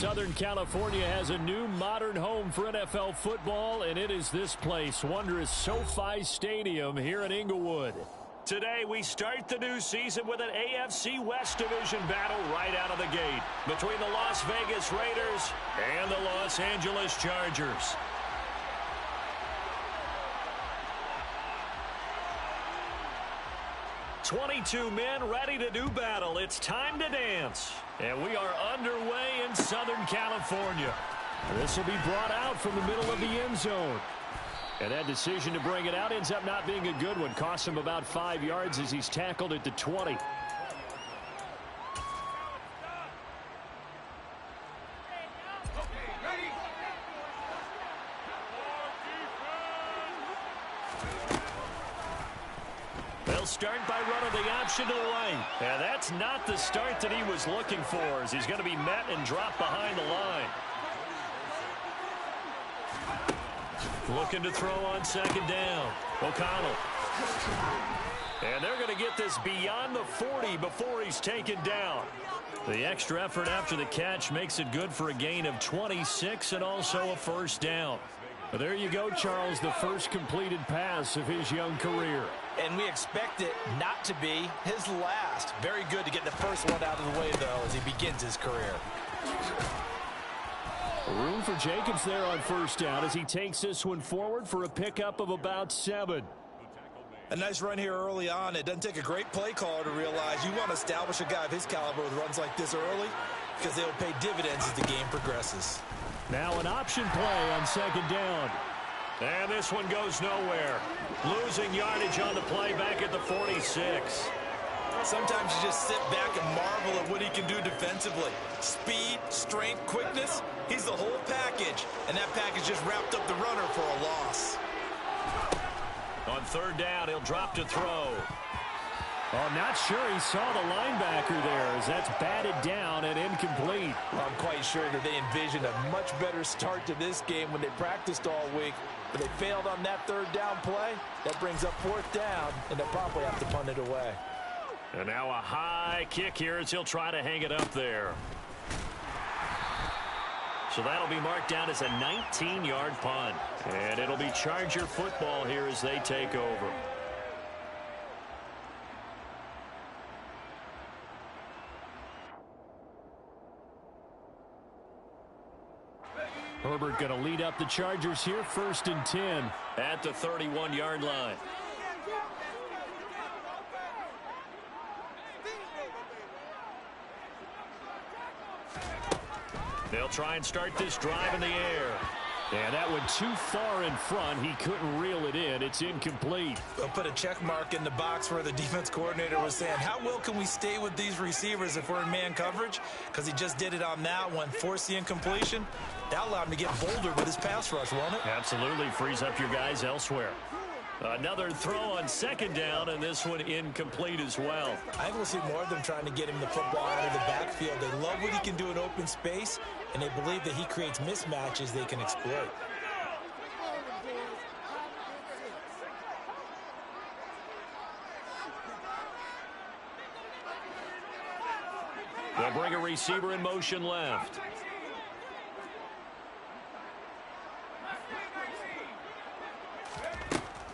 Southern California has a new modern home for NFL football, and it is this place, wondrous SoFi Stadium here in Inglewood. Today, we start the new season with an AFC West Division battle right out of the gate between the Las Vegas Raiders and the Los Angeles Chargers. "22 men ready to do battle. It's time to dance." And we are underway in Southern California. This will be brought out from the middle of the end zone. And that decision to bring it out ends up not being a good one. Costs him about 5 yards as he's tackled at the 20. They'll start by running the option to the right. And that's not the start that he was looking for, as he's going to be met and dropped behind the line. Looking to throw on second down. O'Connell. And they're going to get this beyond the 40 before he's taken down. The extra effort after the catch makes it good for a gain of 26 and also a first down. But there you go, Charles, the first completed pass of his young career. And we expect it not to be his last. Very good to get the first one out of the way, though, as he begins his career. Room for Jacobs there on first down as he takes this one forward for a pickup of about 7. A nice run here early on. It doesn't take a great play caller to realize you want to establish a guy of his caliber with runs like this early, because they will pay dividends as the game progresses. Now an option play on second down. And this one goes nowhere. Losing yardage on the play back at the 46. Sometimes you just sit back and marvel at what he can do defensively. Speed, strength, quickness, he's the whole package. And that package just wrapped up the runner for a loss. On third down, he'll drop to throw. Oh, not sure he saw the linebacker there as that's batted down and incomplete. Well, I'm quite sure that they envisioned a much better start to this game when they practiced all week. But they failed on that third down play. That brings up fourth down, and they'll probably have to punt it away. And now a high kick here as he'll try to hang it up there. So that'll be marked down as a 19-yard punt. And it'll be Charger football here as they take over. Herbert going to lead up the Chargers here, 1st and 10 at the 31-yard line. They'll try and start this drive in the air. And that went too far in front. He couldn't reel it in. It's incomplete. They'll put a check mark in the box where the defense coordinator was saying, how well can we stay with these receivers if we're in man coverage? Because he just did it on that one, forced the incompletion. That allowed him to get bolder with his pass rush, won't it? Absolutely. Frees up your guys elsewhere. Another throw on second down, and this one incomplete as well. I think we'll see more of them trying to get him the football out of the backfield. They love what he can do in open space, and they believe that he creates mismatches they can exploit. They'll bring a receiver in motion left.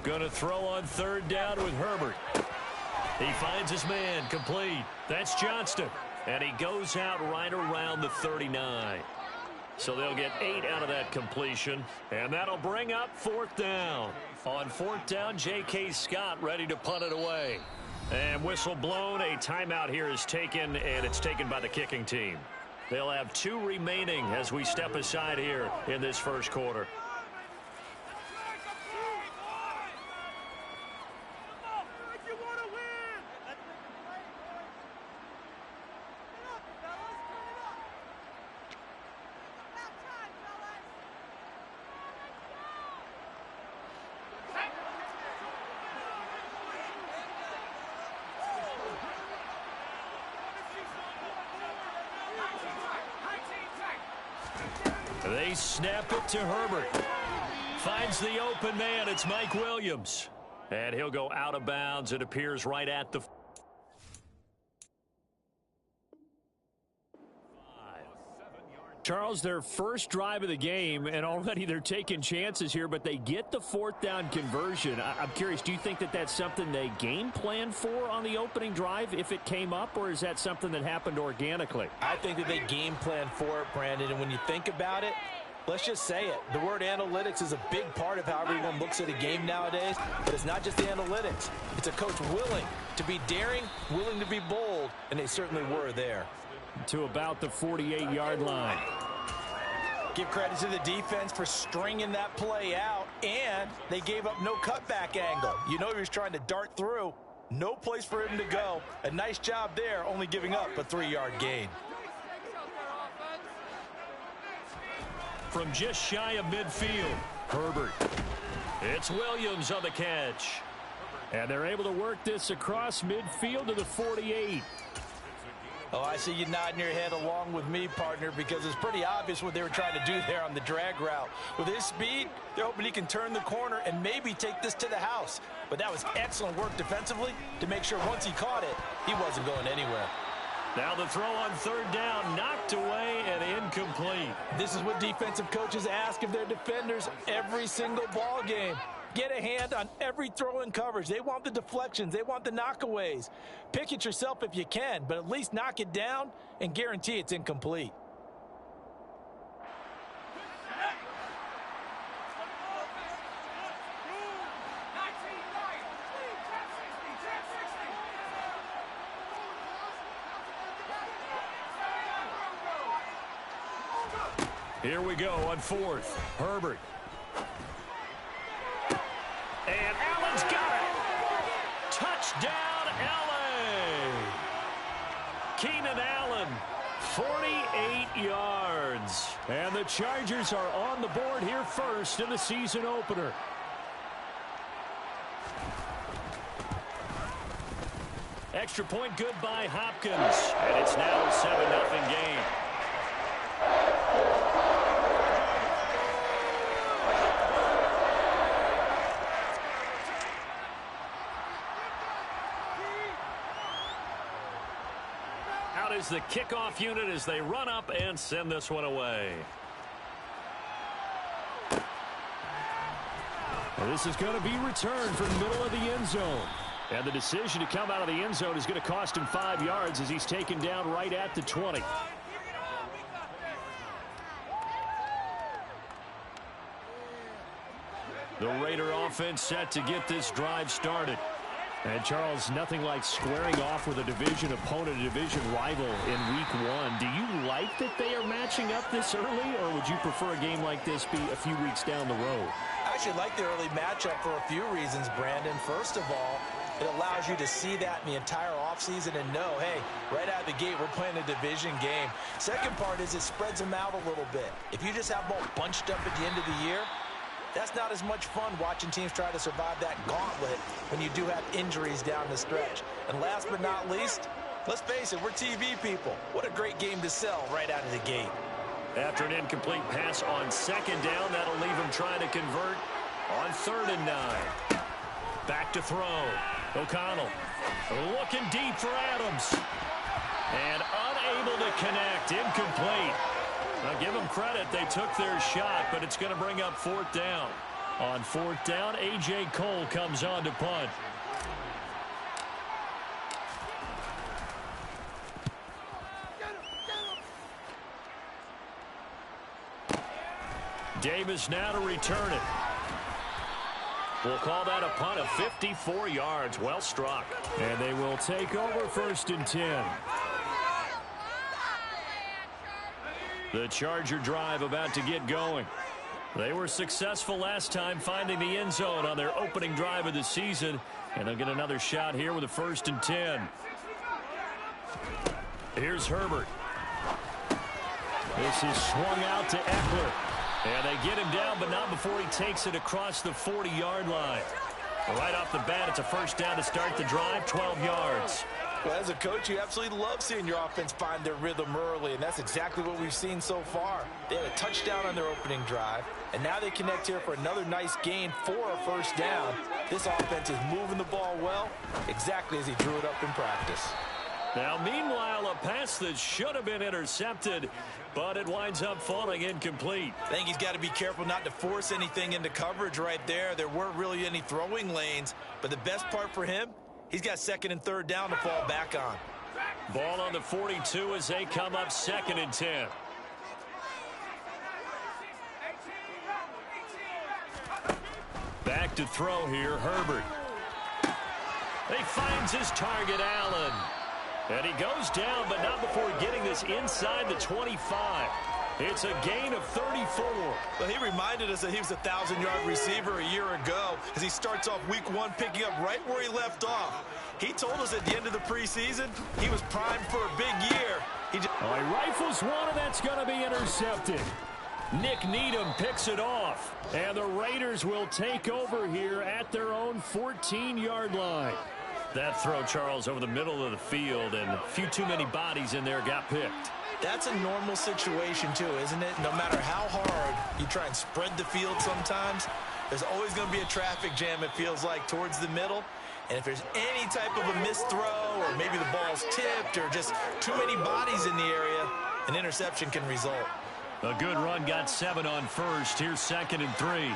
Going to throw on third down with Herbert. He finds his man, complete. That's Johnston. And he goes out right around the 39. So they'll get 8 out of that completion. And that'll bring up fourth down. On fourth down, J.K. Scott ready to punt it away. And whistle blown. A timeout here is taken, and it's taken by the kicking team. They'll have 2 remaining as we step aside here in this first quarter. They snap it to Herbert. Finds the open man. It's Mike Williams. And he'll go out of bounds. It appears right at the 5. Charles, their first drive of the game, and already they're taking chances here, but they get the fourth down conversion. I'm curious, do you think that that's something they game plan for on the opening drive if it came up, or is that something that happened organically? I think that they game plan for it, Brandon, and when you think about it, let's just say it. The word analytics is a big part of how everyone looks at a game nowadays, but it's not just the analytics. It's a coach willing to be daring, willing to be bold, and they certainly were there. To about the 48-yard line. Give credit to the defense for stringing that play out, and they gave up no cutback angle. You know he was trying to dart through. No place for him to go. A nice job there, only giving up a 3-yard gain. From just shy of midfield, Herbert. It's Williams on the catch. And they're able to work this across midfield to the 48. Oh, I see you nodding your head along with me, partner, because it's pretty obvious what they were trying to do there on the drag route. With his speed, they're hoping he can turn the corner and maybe take this to the house. But that was excellent work defensively to make sure once he caught it, he wasn't going anywhere. Now the throw on third down, knocked away and incomplete. This is what defensive coaches ask of their defenders every single ball game. Get a hand on every throw in coverage. They want the deflections. They want the knockaways. Pick it yourself if you can, but at least knock it down and guarantee it's incomplete. Here we go on fourth. Herbert. And Allen's got it. Touchdown, L.A. Keenan Allen, 48 yards. And the Chargers are on the board here first in the season opener. Extra point good by Hopkins. And it's now a 7-0 game. Is the kickoff unit as they run up and send this one away. Well, this is going to be returned from the middle of the end zone. And the decision to come out of the end zone is going to cost him 5 yards as he's taken down right at the 20. The Raider offense set to get this drive started. And, Charles, nothing like squaring off with a division opponent, a division rival in week one. Do you like that they are matching up this early, or would you prefer a game like this be a few weeks down the road? I actually like the early matchup for a few reasons, Brandon. First of all, it allows you to see that in the entire offseason and know, hey, right out of the gate, we're playing a division game. Second part is it spreads them out a little bit. If you just have them all bunched up at the end of the year, that's not as much fun watching teams try to survive that gauntlet when you do have injuries down the stretch. And last but not least, let's face it, we're TV people. What a great game to sell right out of the gate. After an incomplete pass on second down, that'll leave him trying to convert on 3rd and 9. Back to throw. O'Connell looking deep for Adams. And unable to connect. Incomplete. Now, give them credit. They took their shot, but it's going to bring up 4th down. On 4th down, A.J. Cole comes on to punt. Davis now to return it. We'll call that a punt of 54 yards. Well struck. And they will take over 1st and 10. The Charger drive about to get going. They were successful last time finding the end zone on their opening drive of the season. And they'll get another shot here with a 1st and 10. Here's Herbert. This is swung out to Eckler. And they get him down, but not before he takes it across the 40-yard line. Right off the bat, it's a 1st down to start the drive, 12 yards. Well, as a coach, you absolutely love seeing your offense find their rhythm early, and that's exactly what we've seen so far. They had a touchdown on their opening drive, and now they connect here for another nice gain for a 1st down. This offense is moving the ball well, exactly as he drew it up in practice. Now, meanwhile, a pass that should have been intercepted, but it winds up falling incomplete. I think he's got to be careful not to force anything into coverage right there. There weren't really any throwing lanes, but the best part for him, he's got second and third down to fall back on. Ball on the 42 as they come up 2nd and 10. Back to throw here, Herbert. He finds his target, Allen. And he goes down, but not before getting this inside the 25. It's a gain of 34. Well, he reminded us that he was a 1,000-yard receiver a year ago as he starts off week 1 picking up right where he left off. He told us at the end of the preseason he was primed for a big year. He rifles one, and that's going to be intercepted. Nick Needham picks it off, and the Raiders will take over here at their own 14-yard line. That throw, Charles, over the middle of the field, and a few too many bodies in there got picked. That's a normal situation, too, isn't it? No matter how hard you try and spread the field sometimes, there's always going to be a traffic jam, it feels like, towards the middle. And if there's any type of a missed throw or maybe the ball's tipped or just too many bodies in the area, an interception can result. A good run got 7 on first. Here's 2nd and 3.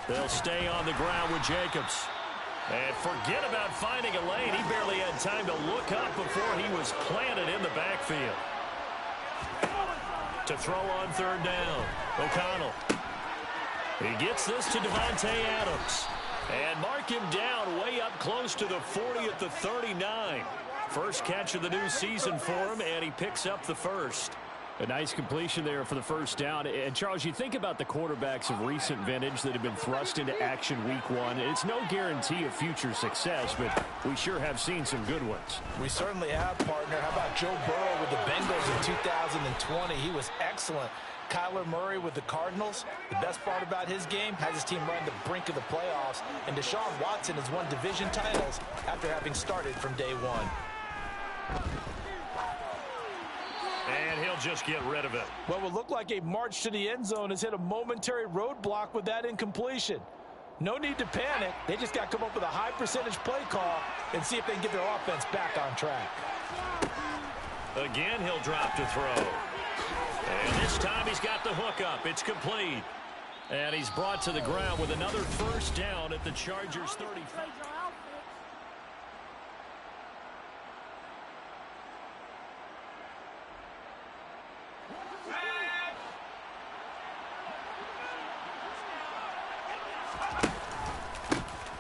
They'll stay on the ground with Jacobs. And forget about finding a lane. He barely had time to look up before he was planted in the backfield. To throw on 3rd down, O'Connell. He gets this to Davante Adams. And mark him down way up close to the 40 at the 39. First catch of the new season for him, and he picks up the first. A nice completion there for the first down. And, Charles, you think about the quarterbacks of recent vintage that have been thrust into action week 1. It's no guarantee of future success, but we sure have seen some good ones. We certainly have, partner. How about Joe Burrow with the Bengals in 2020? He was excellent. Kyler Murray with the Cardinals. The best part about his game, has his team right on the brink of the playoffs. And Deshaun Watson has won division titles after having started from day 1. And he'll just get rid of it. What would look like a march to the end zone has hit a momentary roadblock with that incompletion. No need to panic. They just got to come up with a high percentage play call and see if they can get their offense back on track. Again, he'll drop to throw. And this time he's got the hook up. It's complete. And he's brought to the ground with another first down at the Chargers' 35.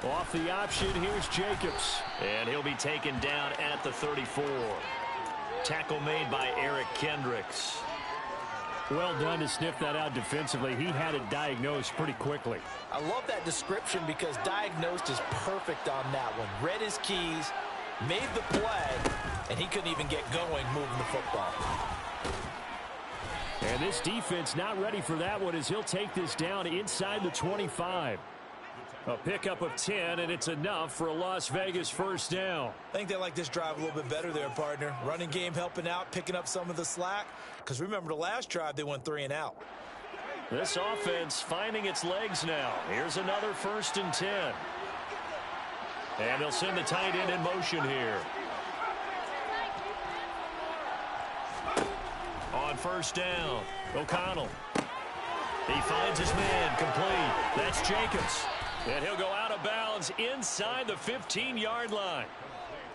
Off the option, here's Jacobs. And he'll be taken down at the 34. Tackle made by Eric Kendricks. Well done to sniff that out defensively. He had it diagnosed pretty quickly. I love that description because diagnosed is perfect on that one. Read his keys, made the play, and he couldn't even get going moving the football. And this defense not ready for that one as he'll take this down inside the 25. A pickup of 10, and it's enough for a Las Vegas first down. I think they like this drive a little bit better there, partner. Running game helping out, picking up some of the slack. Because remember, the last drive, they went 3 and out. This offense finding its legs now. Here's another 1st and 10. And they'll send the tight end in motion here. On 1st down, O'Connell. He finds his man, complete. That's Jacobs. And he'll go out of bounds inside the 15-yard line.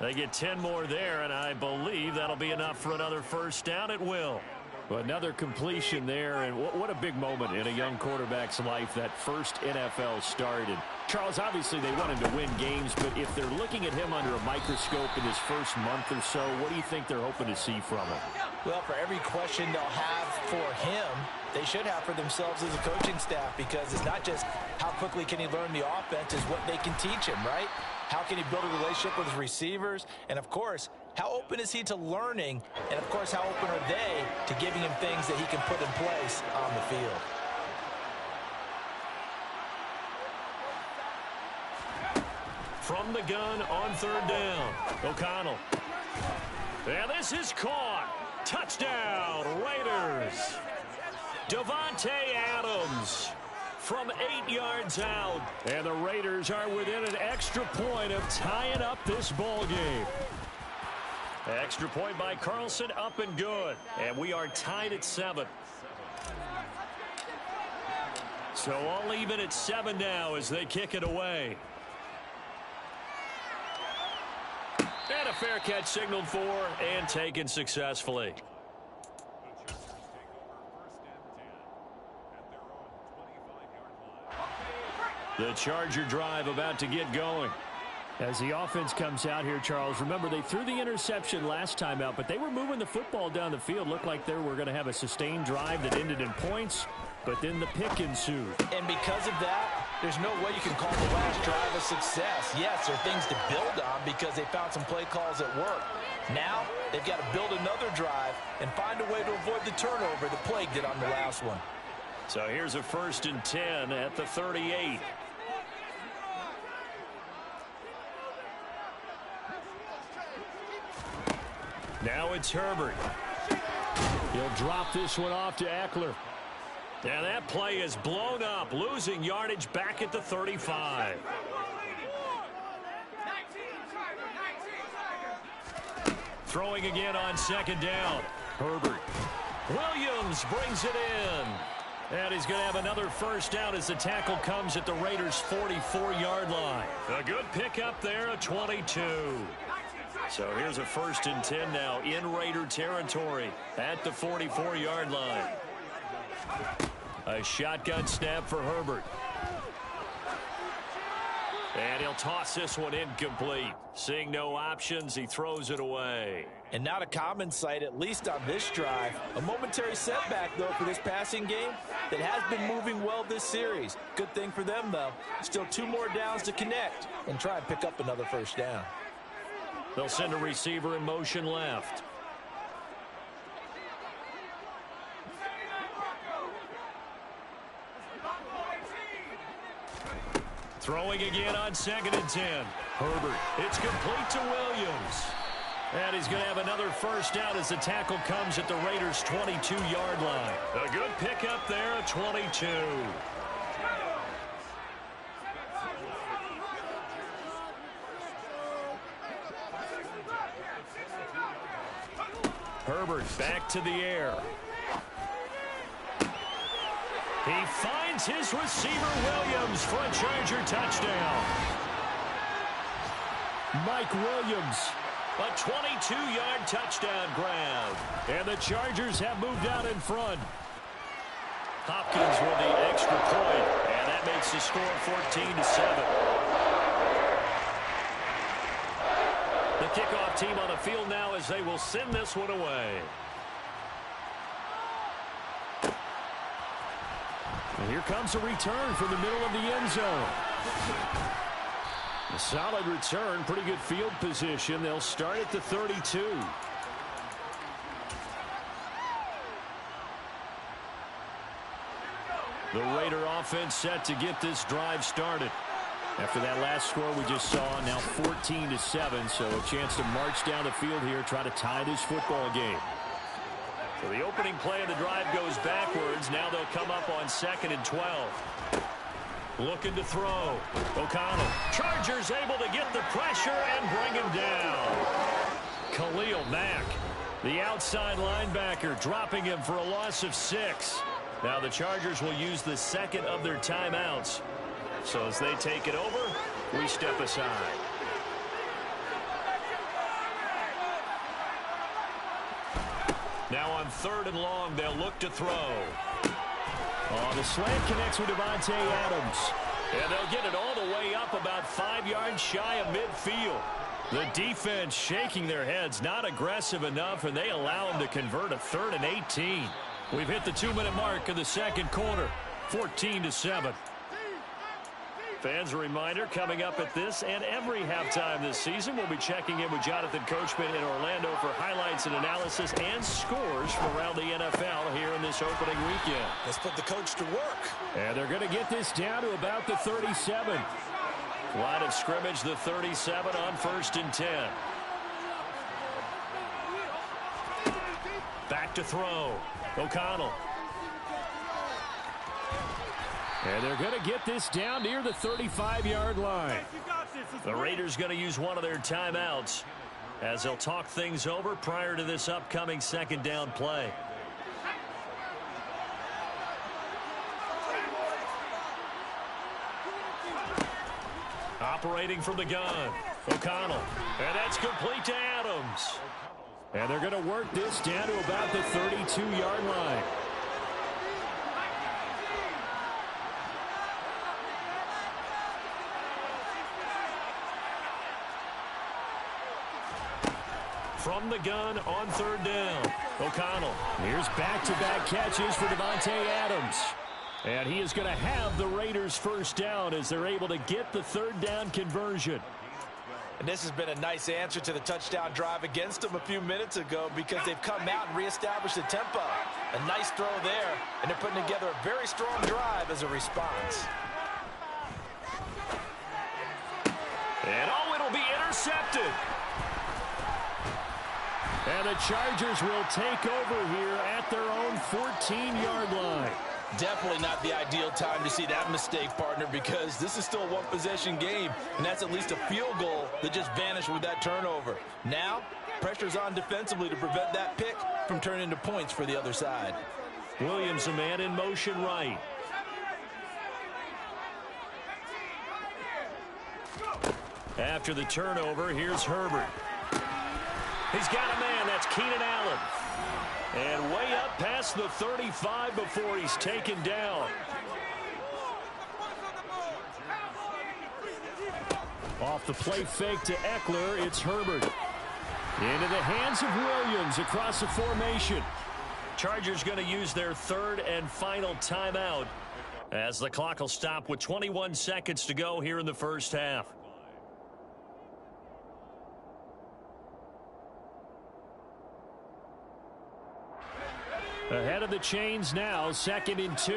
They get 10 more there, and I believe that'll be enough for another first down. It will. Well, another completion there, and what a big moment in a young quarterback's life, that first NFL start. And Charles, obviously they want him to win games, but if they're looking at him under a microscope in his first month or so, what do you think they're hoping to see from him? Well, for every question they'll have for him, they should have for themselves as a coaching staff, because it's not just how quickly can he learn the offense, it's what they can teach him, right? How can he build a relationship with his receivers? And, of course, how open is he to learning? And, of course, how open are they to giving him things that he can put in place on the field? From the gun on 3rd down, O'Connell. And this is caught. Touchdown, Raiders. Davante Adams from 8 yards out. And the Raiders are within an extra point of tying up this ball game. Extra point by Carlson, up and good. And we are tied at 7. So all even at 7 now as they kick it away. And a fair catch signaled for and taken successfully. The Charger drive about to get going. As the offense comes out here, Charles, remember they threw the interception last time out, but they were moving the football down the field. Looked like they were going to have a sustained drive that ended in points, but then the pick ensued. And because of that, there's no way you can call the last drive a success. Yes, there are things to build on because they found some play calls that work. Now, they've got to build another drive and find a way to avoid the turnover that plagued it on the last one. So here's a 1st and 10 at the 38. Now it's Herbert. He'll drop this one off to Eckler. And that play is blown up, losing yardage back at the 35. Throwing again on 2nd down. Herbert. Williams brings it in. And he's going to have another 1st down as the tackle comes at the Raiders' 44-yard line. A good pickup there, a 22. So here's a 1st and 10 now in Raider territory at the 44-yard line. A shotgun snap for Herbert. And he'll toss this one incomplete. Seeing no options, he throws it away. And not a common sight, at least on this drive. A momentary setback, though, for this passing game that has been moving well this series. Good thing for them, though. Still 2 more downs to connect and try and pick up another 1st down. They'll send a receiver in motion left. Throwing again on 2nd and 10. Herbert. It's complete to Williams. And he's going to have another 1st down as the tackle comes at the Raiders' 22-yard line. A good pickup there, a 22. Herbert back to the air. He finds his receiver Williams for a Charger touchdown. Mike Williams, a 22-yard touchdown grab. And the Chargers have moved out in front. Hopkins with the extra point, and that makes the score 14-7. The kickoff team on the field now as they will send this one away. And here comes a return from the middle of the end zone. A solid return, pretty good field position. They'll start at the 32. The Raider offense set to get this drive started. After that last score we just saw, now 14-7, so a chance to march down the field here, try to tie this football game. So the opening play of the drive goes backwards. Now they'll come up on 2nd and 12. Looking to throw. O'Connell. Chargers able to get the pressure and bring him down. Khalil Mack, the outside linebacker, dropping him for a loss of 6. Now the Chargers will use the 2nd of their timeouts. So as they take it over, we step aside. Now on 3rd and long, they'll look to throw. Oh, the slant connects with Devontae Adams. And they'll get it all the way up about 5 yards shy of midfield. The defense shaking their heads, not aggressive enough, and they allow them to convert a 3rd and 18. We've hit the 2-minute mark of the 2nd quarter, 14-7. Fans, a reminder, coming up at this and every halftime this season, we'll be checking in with Jonathan Coachman in Orlando for highlights and analysis and scores from around the NFL here in this opening weekend. Let's put the coach to work. And they're going to get this down to about the 37. Line of scrimmage, the 37 on 1st and 10. Back to throw. O'Connell. And they're going to get this down near the 35-yard line. The Raiders going to use one of their timeouts as they'll talk things over prior to this upcoming second down play. Operating from the gun, O'Connell. And that's complete to Adams. And they're going to work this down to about the 32-yard line. From the gun on third down, O'Connell. Here's back-to-back catches for Davante Adams. And he is going to have the Raiders first down as they're able to get the third down conversion. And this has been a nice answer to the touchdown drive against them a few minutes ago because they've come out and reestablished the tempo. A nice throw there, and they're putting together a very strong drive as a response. And oh, it'll be intercepted. And the Chargers will take over here at their own 14-yard line. Definitely not the ideal time to see that mistake, partner, because this is still a one-possession game, and that's at least a field goal that just vanished with that turnover. Now, pressure's on defensively to prevent that pick from turning into points for the other side. Williams, a man in motion right. After the turnover, here's Herbert. He's got a man. That's Keenan Allen. And way up past the 35 before he's taken down. Off the play fake to Eckler, it's Herbert. Into the hands of Williams across the formation. Chargers going to use their third and final timeout as the clock will stop with 21 seconds to go here in the first half. Ahead of the chains now, 2nd and 2.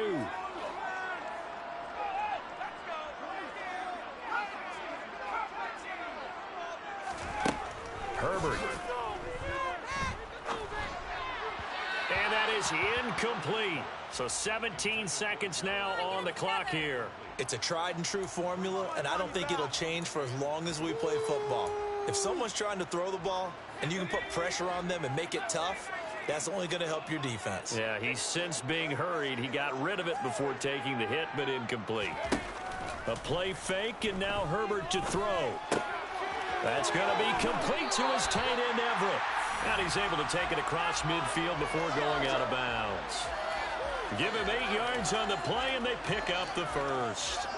Herbert. And that is incomplete. So 17 seconds now on the clock here. It's a tried and true formula, and I don't think it'll change for as long as we play football. If someone's trying to throw the ball and you can put pressure on them and make it tough, that's only going to help your defense. Yeah, he's since being hurried. He got rid of it before taking the hit, but incomplete. A play fake, and now Herbert to throw. That's going to be complete to his tight end, Everett. And he's able to take it across midfield before going out of bounds. Give him 8 yards on the play, and they pick up the first.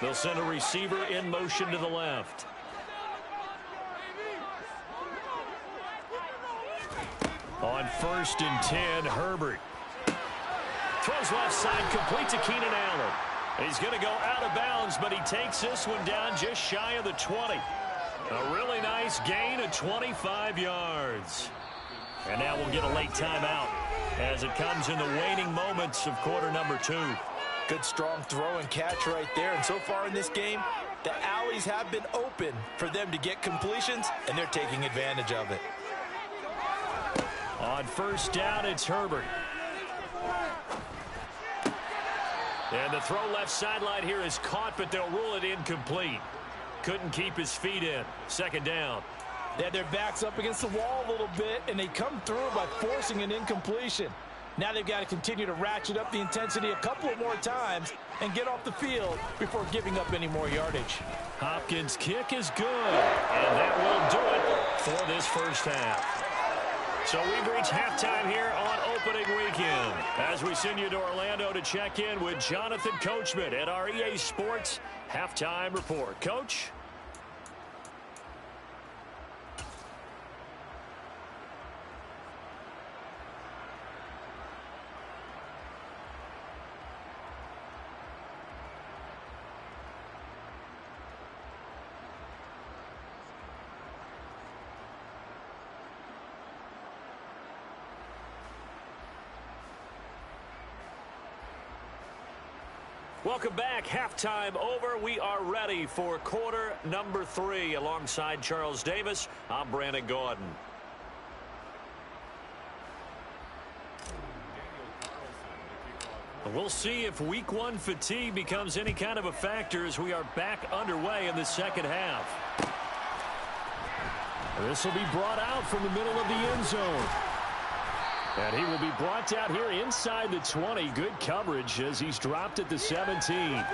They'll send a receiver in motion to the left. On 1st and 10, Herbert. Throws left side, complete to Keenan Allen. He's going to go out of bounds, but he takes this one down just shy of the 20. A really nice gain of 25 yards. And now we'll get a late timeout as it comes in the waning moments of quarter number 2. Good strong throw and catch right there. And so far in this game, the alleys have been open for them to get completions, and they're taking advantage of it. On 1st down, it's Herbert. And the throw left sideline here is caught, but they'll rule it incomplete. Couldn't keep his feet in. 2nd down. They had their backs up against the wall a little bit, and they come through by forcing an incompletion. Now they've got to continue to ratchet up the intensity a couple of more times and get off the field before giving up any more yardage. Hopkins' kick is good, and that will do it for this first half. So we've reached halftime here on opening weekend as we send you to Orlando to check in with Jonathan Coachman at our EA Sports Halftime Report. Coach? Welcome back. Halftime over. We are ready for quarter number 3 alongside Charles Davis. I'm Brandon Gaudin. We'll see if week one fatigue becomes any kind of a factor as we are back underway in the second half. This will be brought out from the middle of the end zone. And he will be brought out here inside the 20. Good coverage as he's dropped at the 17.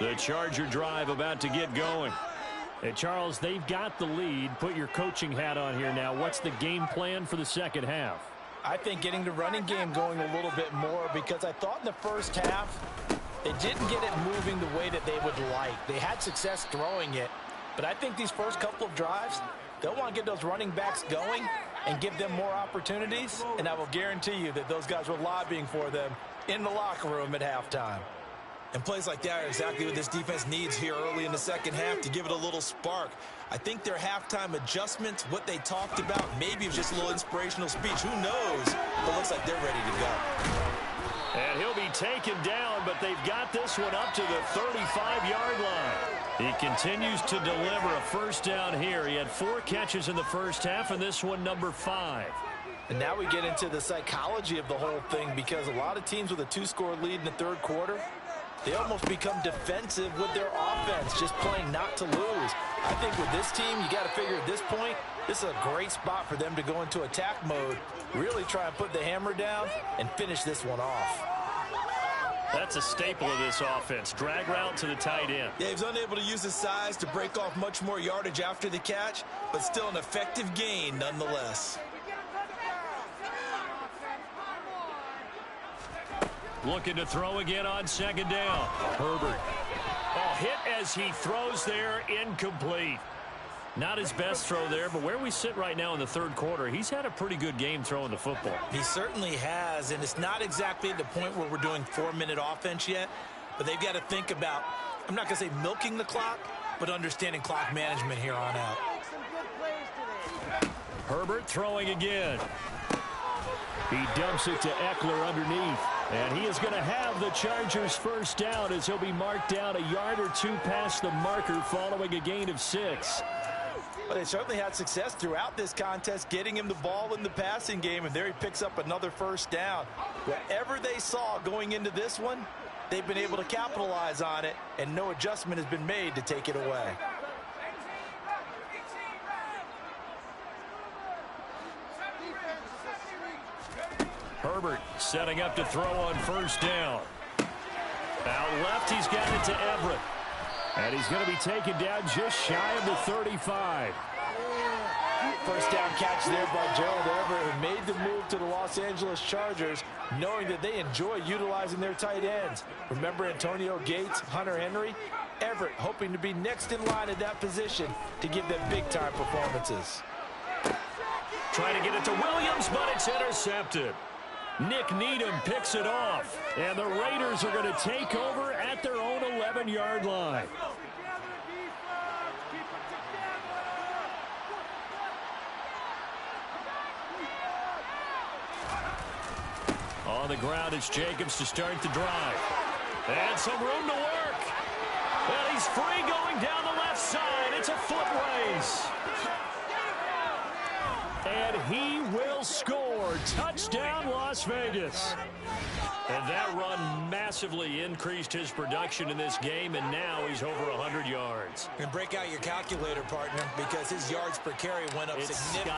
The Charger drive about to get going. Hey, Charles, they've got the lead. Put your coaching hat on here now. What's the game plan for the second half? I think getting the running game going a little bit more, because I thought in the first half they didn't get it moving the way that they would like. They had success throwing it, but I think these first couple of drives, they'll want to get those running backs going and give them more opportunities, and I will guarantee you that those guys were lobbying for them in the locker room at halftime. And plays like that are exactly what this defense needs here early in the second half to give it a little spark. I think their halftime adjustments, what they talked about, maybe it was just a little inspirational speech. Who knows? But it looks like they're ready to go. And he'll be taken down, but they've got this one up to the 35-yard line. He continues to deliver a first down here. He had 4 catches in the first half, and this one number 5. And now we get into the psychology of the whole thing, because a lot of teams with a 2-score lead in the third quarter, they almost become defensive with their offense, just playing not to lose. I think with this team, you got to figure at this point, this is a great spot for them to go into attack mode, really try and put the hammer down and finish this one off. That's a staple of this offense. Drag route to the tight end. Yeah, he's unable to use his size to break off much more yardage after the catch, but still an effective gain nonetheless. Looking to throw again on second down. Herbert. Oh, hit as he throws there, incomplete. Not his best throw there, but where we sit right now in the third quarter, he's had a pretty good game throwing the football. He certainly has, and it's not exactly at the point where we're doing 4-minute offense yet, but they've got to think about, I'm not going to say milking the clock, but understanding clock management here on out. Herbert throwing again. He dumps it to Eckler underneath. And he is going to have the Chargers first down as he'll be marked down a yard or 2 past the marker following a gain of 6. Well, they certainly had success throughout this contest, getting him the ball in the passing game, and there he picks up another first down. Whatever they saw going into this one, they've been able to capitalize on it, and no adjustment has been made to take it away. Herbert setting up to throw on first down. Out left, he's got it to Everett. And he's going to be taken down just shy of the 35. First down catch there by Gerald Everett, who made the move to the Los Angeles Chargers, knowing that they enjoy utilizing their tight ends. Remember Antonio Gates, Hunter Henry? Everett hoping to be next in line at that position to give them big-time performances. Trying to get it to Williams, but it's intercepted. Nick Needham picks it off, and the Raiders are going to take over at their own 11-yard line. On the ground, it's Jacobs to start the drive. And some room to work. And he's free going down the left side. It's a foot race. And he will score. Touchdown, Las Vegas. And that run massively increased his production in this game, and now he's over 100 yards. And break out your calculator, partner, because his yards per carry went up significantly.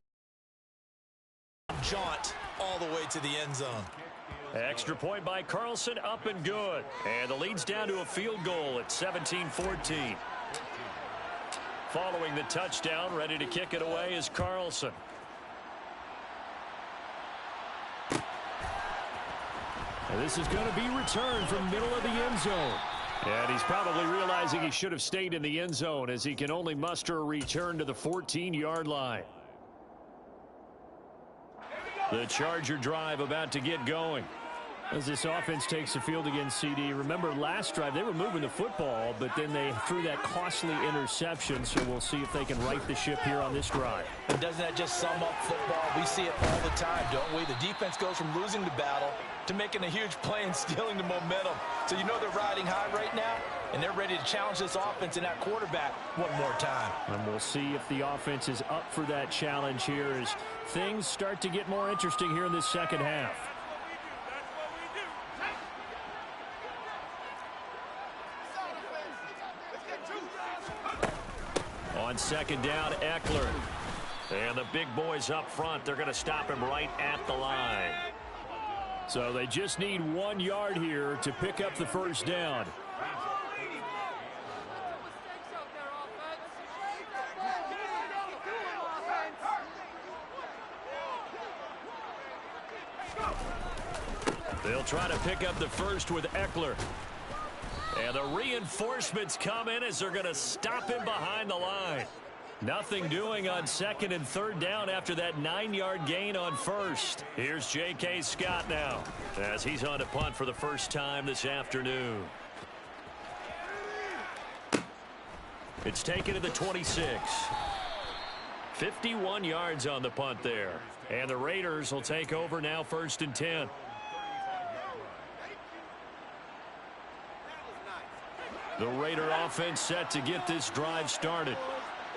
Jaunt all the way to the end zone. Extra point by Carlson, up and good. And the lead's down to a field goal at 17-14. Following the touchdown, ready to kick it away is Carlson. And this is going to be returned from middle of the end zone. And he's probably realizing he should have stayed in the end zone as he can only muster a return to the 14-yard line. The Charger drive about to get going. As this offense takes the field against CD, remember last drive they were moving the football, but then they threw that costly interception, so we'll see if they can right the ship here on this drive. And doesn't that just sum up football? We see it all the time, don't we? The defense goes from losing the battle to making a huge play and stealing the momentum. So you know they're riding high right now, and they're ready to challenge this offense and that quarterback one more time. And we'll see if the offense is up for that challenge here as things start to get more interesting here in this second half. On second down, Eckler. And the big boys up front, they're going to stop him right at the line. So they just need 1 yard here to pick up the first down. They'll try to pick up the first with Eckler. And the reinforcements come in as they're going to stop him behind the line. Nothing doing on second and third down after that 9-yard gain on first. Here's J.K. Scott now as he's on to punt for the first time this afternoon. It's taken to the 26. 51 yards on the punt there. And the Raiders will take over now, first and 10. The Raider offense set to get this drive started.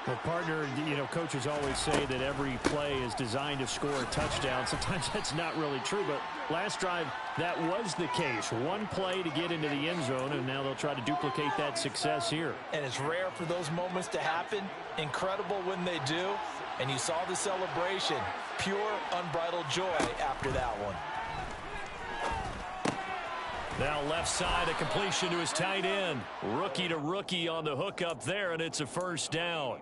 Well, partner, you know, coaches always say that every play is designed to score a touchdown. Sometimes that's not really true, but last drive, that was the case. One play to get into the end zone, and now they'll try to duplicate that success here. And it's rare for those moments to happen. Incredible when they do. And you saw the celebration. Pure, unbridled joy after that one. Now left side, a completion to his tight end. Rookie to rookie on the hook up there, and it's a first down.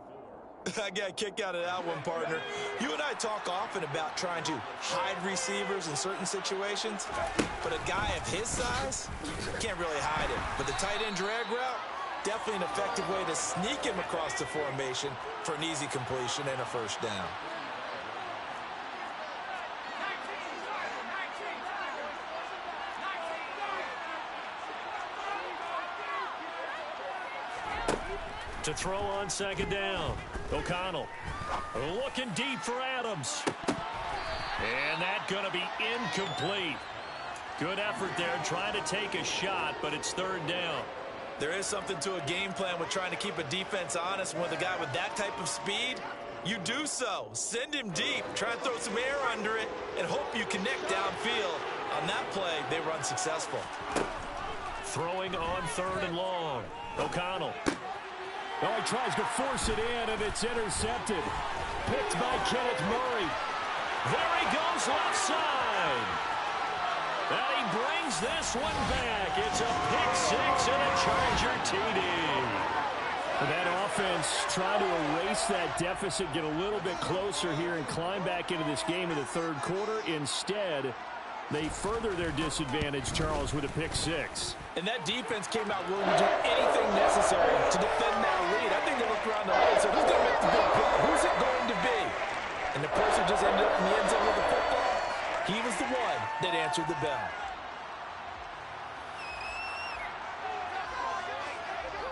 I got a kick out of that one, partner. You and I talk often about trying to hide receivers in certain situations, but a guy of his size can't really hide him. But the tight end drag route, definitely an effective way to sneak him across the formation for an easy completion and a first down. To throw on second down. O'Connell looking deep for Adams. And that's going to be incomplete. Good effort there trying to take a shot, but it's third down. There is something to a game plan with trying to keep a defense honest. With a guy with that type of speed, you do so. Send him deep. Try and throw some air under it and hope you connect downfield. On that play, they were unsuccessful. Throwing on third and long. O'Connell. Oh, he tries to force it in, and it's intercepted. Picked by Kenneth Murray. There he goes left side. And he brings this one back. It's a pick six and a Charger TD. That offense trying to erase that deficit, get a little bit closer here, and climb back into this game in the third quarter. Instead, they further their disadvantage, Charles, with a pick six. And that defense came out willing to do anything necessary to defend that lead. I think they looked around the line and said, who's going to make the big play? Who's it going to be? And the person just ended up in the end zone with the football. He was the one that answered the bell.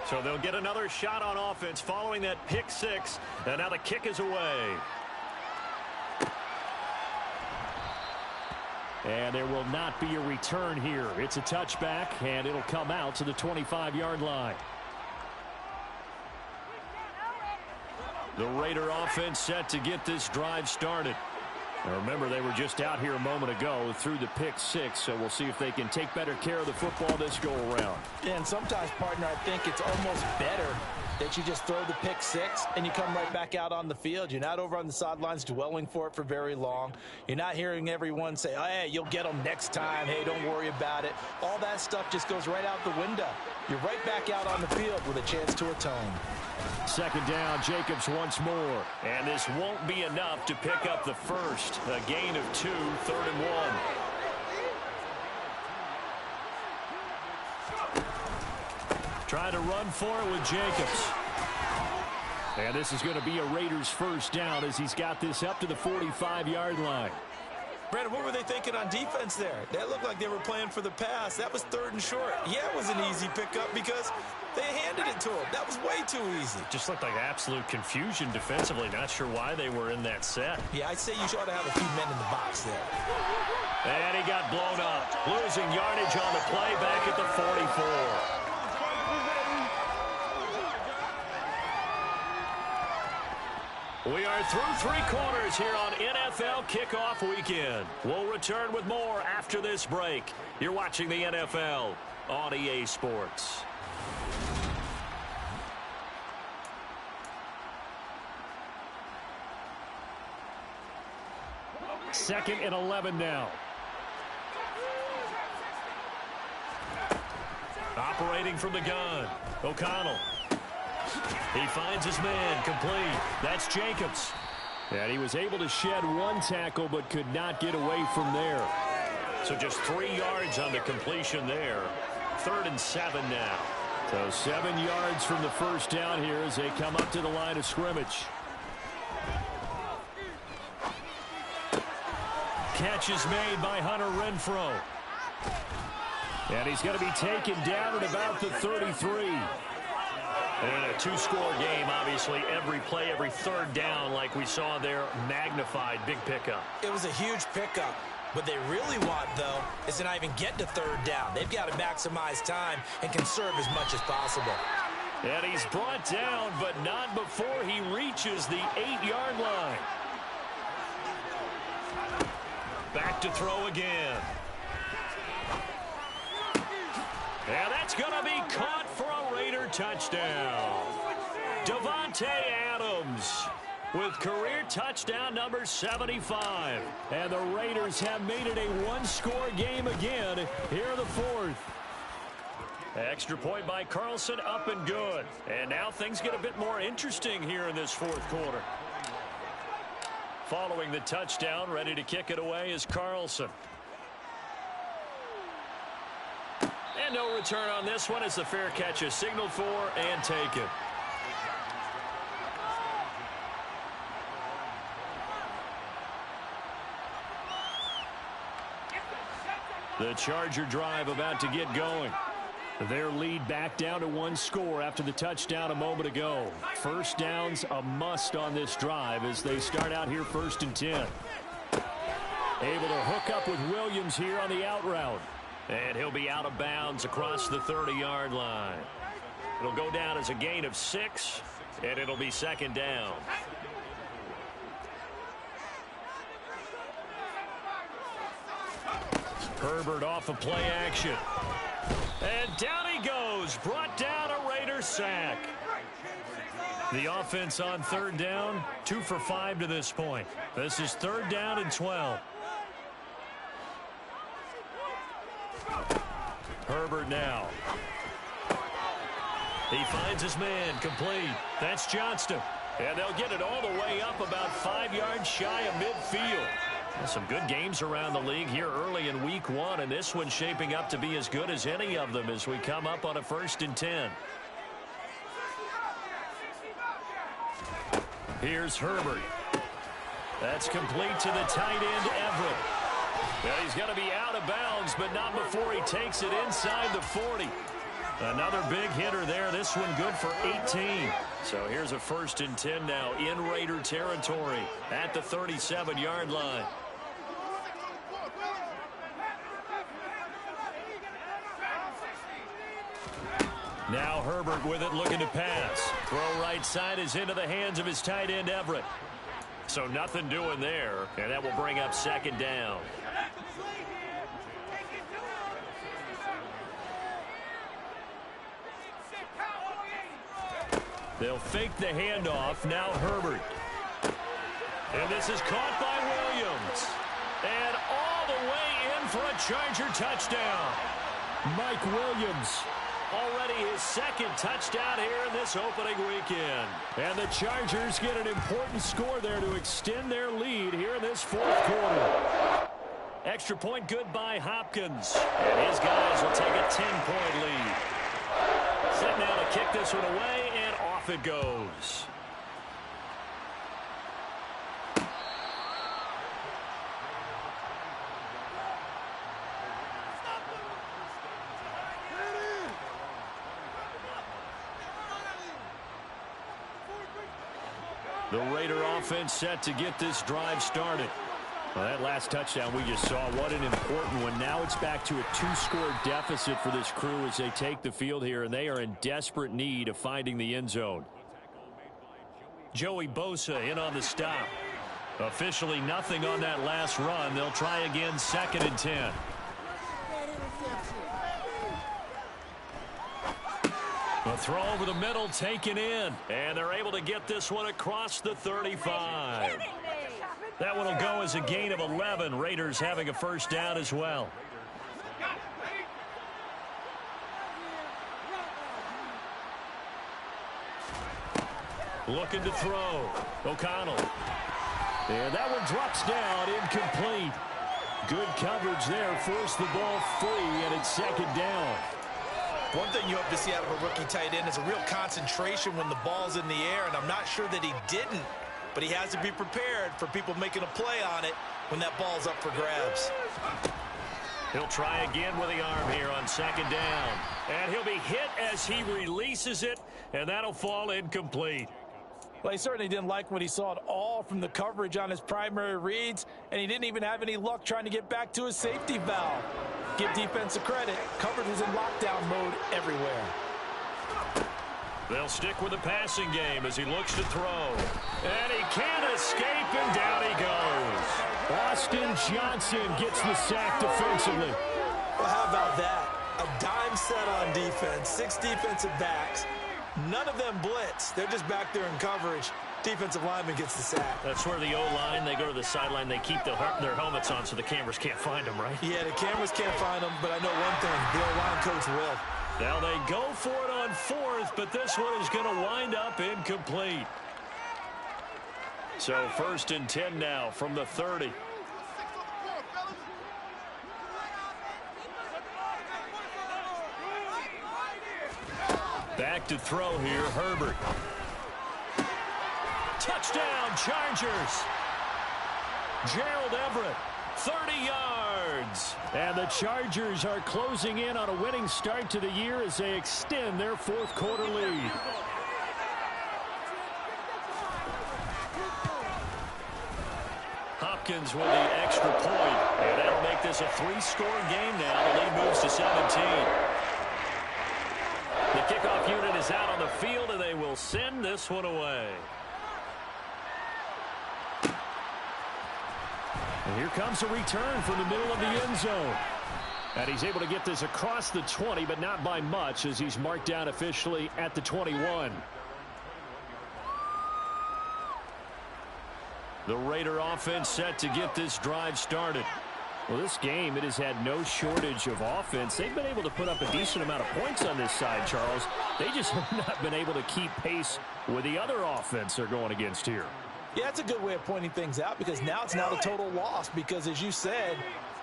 So they'll get another shot on offense following that pick six. And now the kick is away. And there will not be a return here. It's a touchback, and it'll come out to the 25-yard line. The Raider offense set to get this drive started. Now remember, they were just out here a moment ago through the pick six, so we'll see if they can take better care of the football this go-around. And sometimes, partner, I think it's almost better that you just throw the pick six and you come right back out on the field. You're not over on the sidelines dwelling for it for very long. You're not hearing everyone say, oh, hey, you'll get them next time. Hey, don't worry about it. All that stuff just goes right out the window. You're right back out on the field with a chance to atone. Second down, Jacobs once more. And this won't be enough to pick up the first. A gain of 2, third and 1. Trying to run for it with Jacobs. And this is going to be a Raiders first down as he's got this up to the 45-yard line. Brandon, what were they thinking on defense there? That looked like they were playing for the pass. That was 3rd and short. Yeah, it was an easy pickup because they handed it to him. That was way too easy. Just looked like absolute confusion defensively. Not sure why they were in that set. Yeah, I'd say you ought to have a few men in the box there. And he got blown up. Losing yardage on the play back at the 44. We are through 3 quarters here on NFL Kickoff Weekend. We'll return with more after this break. You're watching the NFL on EA Sports. Second and 11 now. Operating from the gun, O'Connell. He finds his man, complete. That's Jacobs. And he was able to shed 1 tackle but could not get away from there. So just 3 yards on the completion there. 3rd and 7 now. So 7 yards from the first down here as they come up to the line of scrimmage. Catch is made by Hunter Renfrow. And he's going to be taken down at about the 33. And in a 2-score game, obviously, every play, every 3rd down, like we saw there, magnified, big pickup. It was a huge pickup. What they really want, though, is to not even get to 3rd down. They've got to maximize time and conserve as much as possible. And he's brought down, but not before he reaches the 8-yard line. Back to throw again. And that's going to be caught for a Raider touchdown. Davante Adams with career touchdown number 75. And the Raiders have made it a 1-score game again here in the 4th. Extra point by Carlson, up and good. And now things get a bit more interesting here in this 4th quarter. Following the touchdown, ready to kick it away is Carlson. And no return on this one as the fair catch is signaled for and taken. The Charger drive about to get going. Their lead back down to 1 score after the touchdown a moment ago. First downs a must on this drive as they start out here 1st and 10. Able to hook up with Williams here on the out route. And he'll be out of bounds across the 30-yard line. It'll go down as a gain of 6, and it'll be 2nd down. Herbert off of play action. And down he goes. Brought down a Raider sack. The offense on 3rd down, 2 for 5 to this point. This is 3rd down and 12. Herbert now. He finds his man, complete. That's Johnston. And they'll get it all the way up about 5 yards shy of midfield. Some good games around the league here early in week 1, and this one's shaping up to be as good as any of them as we come up on a 1st and 10. Here's Herbert. That's complete to the tight end, Everett. Well, he's going to be out of bounds, but not before he takes it inside the 40. Another big hitter there. This one good for 18. So here's a 1st and 10 now in Raider territory at the 37-yard line. Now Herbert with it, looking to pass. Throw right side is into the hands of his tight end, Everett. So nothing doing there, and that will bring up 2nd down. They'll fake the handoff. Now Herbert. And this is caught by Williams. And all the way in for a Charger touchdown. Mike Williams. Already his 2nd touchdown here in this opening weekend. And the Chargers get an important score there to extend their lead here in this 4th quarter. Extra point good by Hopkins. And his guys will take a 10-point lead. Set now to kick this one away, and off it goes. The Raider offense set to get this drive started. Well, that last touchdown we just saw, what an important one. Now it's back to a two-score deficit for this crew as they take the field here, and they are in desperate need of finding the end zone. Joey Bosa in on the stop. Officially nothing on that last run. They'll try again, 2nd and 10. The throw over the middle taken in, and they're able to get this one across the 35. That one will go as a gain of 11. Raiders having a first down as well. Looking to throw. O'Connell. And that one drops down, incomplete. Good coverage there, forced the ball free, and it's 2nd down. One thing you hope to see out of a rookie tight end is a real concentration when the ball's in the air, and I'm not sure that he didn't. But he has to be prepared for people making a play on it when that ball's up for grabs. He'll try again with the arm here on 2nd down. And he'll be hit as he releases it, and that'll fall incomplete. Well, he certainly didn't like what he saw at all from the coverage on his primary reads, and he didn't even have any luck trying to get back to his safety valve. Give defense a credit. Coverage was in lockdown mode everywhere. They'll stick with the passing game as he looks to throw. And he can't escape, and down he goes. Austin Johnson gets the sack defensively. Well, how about that? A dime set on defense, 6 defensive backs. None of them blitz. They're just back there in coverage. Defensive lineman gets the sack. That's where the O-line, they go to the sideline, they keep their helmets on so the cameras can't find them, right? Yeah, the cameras can't find them, but I know one thing. The O-line coach will. Now they go for it on 4th, but this one is going to wind up incomplete. So 1st and 10 now from the 30. Back to throw here, Herbert. Touchdown, Chargers. Gerald Everett, 30 yards. And the Chargers are closing in on a winning start to the year as they extend their 4th quarter lead. Hopkins with the extra point, and that'll make this a 3-score game now. The lead moves to 17. The kickoff unit is out on the field, and they will send this one away. And here comes a return from the middle of the end zone. And he's able to get this across the 20, but not by much, as he's marked down officially at the 21. The Raider offense set to get this drive started. Well, this game, it has had no shortage of offense. They've been able to put up a decent amount of points on this side, Charles. They just have not been able to keep pace with the other offense they're going against here. Yeah, that's a good way of pointing things out, because now it's not a total loss, because as you said,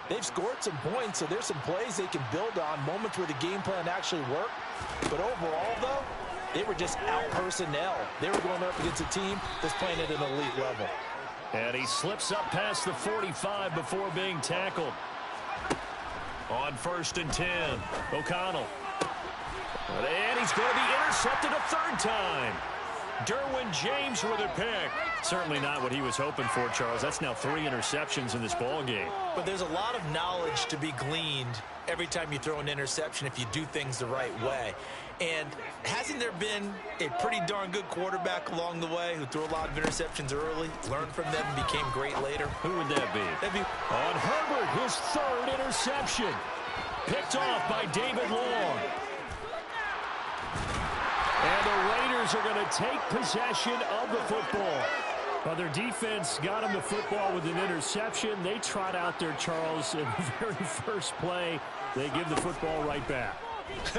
they've scored some points, so there's some plays they can build on, moments where the game plan actually worked. But overall, though, they were just out personnel. They were going up against a team that's playing at an elite level. And he slips up past the 45 before being tackled. On 1st and 10, O'Connell. And he's going to be intercepted a 3rd time. Derwin James with a pick. Certainly not what he was hoping for, Charles. That's now 3 interceptions in this ball game. But there's a lot of knowledge to be gleaned every time you throw an interception if you do things the right way. And hasn't there been a pretty darn good quarterback along the way who threw a lot of interceptions early, learned from them, and became great later? Who would that be? That'd be on Herbert, his 3rd interception. Picked off by David Long. And the Raiders are going to take possession of the football. Well, their defense got them the football with an interception. They trot out there, Charles, in the very first play. They give the football right back.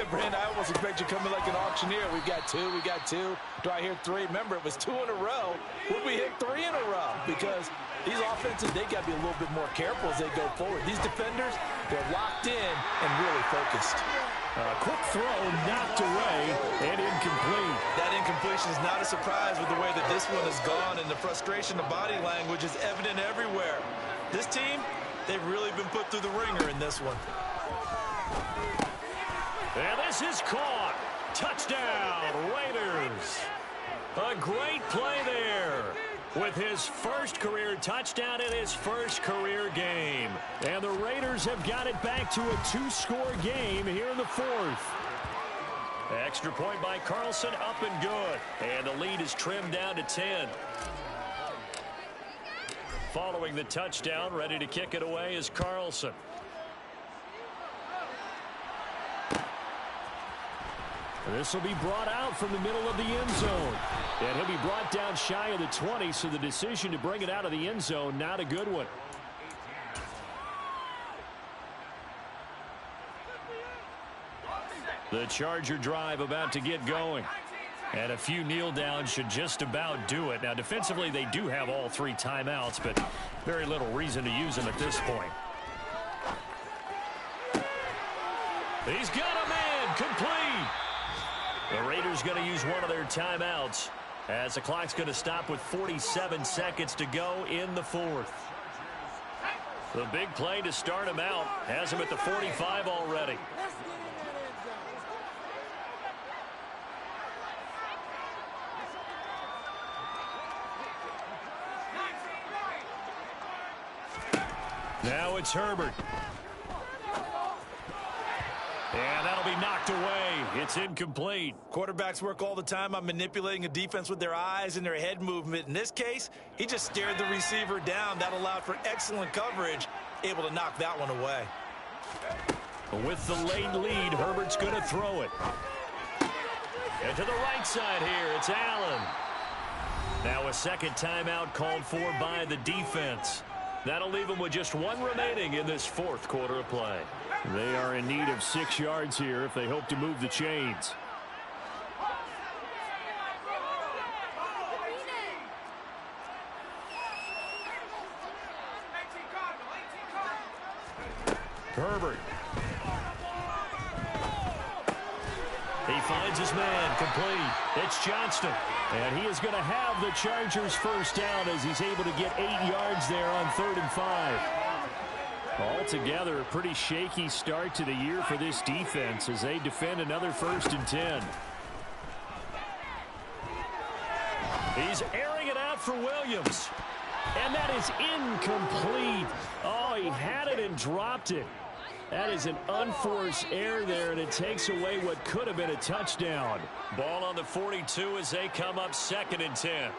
Brand, I almost expect you coming like an auctioneer. We got 2, we got 2. Do I hear 3? Remember, it was 2 in a row. Would we hit 3 in a row? Because these offenses, they got to be a little bit more careful as they go forward. These defenders, they're locked in and really focused. A quick throw knocked away and incomplete. That incompletion is not a surprise with the way that this one has gone, and the frustration of body language is evident everywhere. This team, they've really been put through the ringer in this one. And this is caught. Touchdown, Raiders. A great play there. with his first career touchdown in his first career game. And the Raiders have got it back to a two-score game here in the fourth. Extra point by Carlson, up and good. And the lead is trimmed down to 10. Following the touchdown, ready to kick it away is Carlson. This will be brought out from the middle of the end zone. And he'll be brought down shy of the 20, so the decision to bring it out of the end zone, not a good one. The Charger drive about to get going. And a few kneel downs should just about do it. Now, defensively, they do have all three timeouts, but very little reason to use them at this point. He's got a man, complete. The Raiders going to use one of their timeouts as the clock's going to stop with 47 seconds to go in the fourth. The big play to start him out has him at the 45 already. Now it's Herbert. And that'll be knocked away. It's incomplete. Quarterbacks work all the time on manipulating a defense with their eyes and their head movement. In this case, he just stared the receiver down. That allowed for excellent coverage, able to knock that one away. With the late lead, Herbert's going to throw it. And to the right side here, it's Allen. Now a second timeout called for by the defense. That'll leave them with just one remaining in this fourth quarter of play. They are in need of 6 yards here if they hope to move the chains. Herbert. He finds his man, complete. It's Johnston. And he is going to have the Chargers first down as he's able to get 8 yards there on 3rd and 5. Altogether, a pretty shaky start to the year for this defense as they defend another 1st and 10. He's airing it out for Williams. And that is incomplete. Oh, he had it and dropped it. That is an unforced error there, and it takes away what could have been a touchdown. Ball on the 42 as they come up 2nd and 10.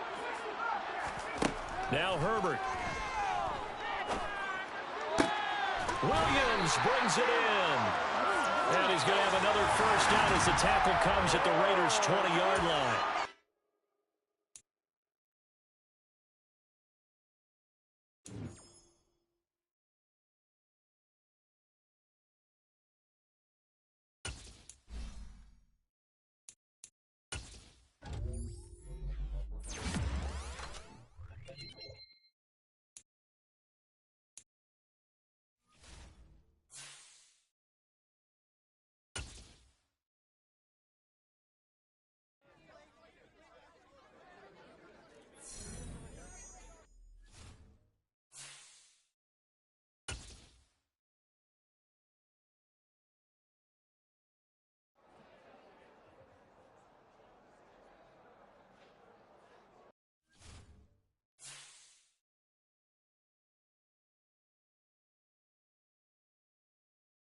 Now Herbert. Williams brings it in. And he's going to have another first down as the tackle comes at the Raiders' 20-yard line.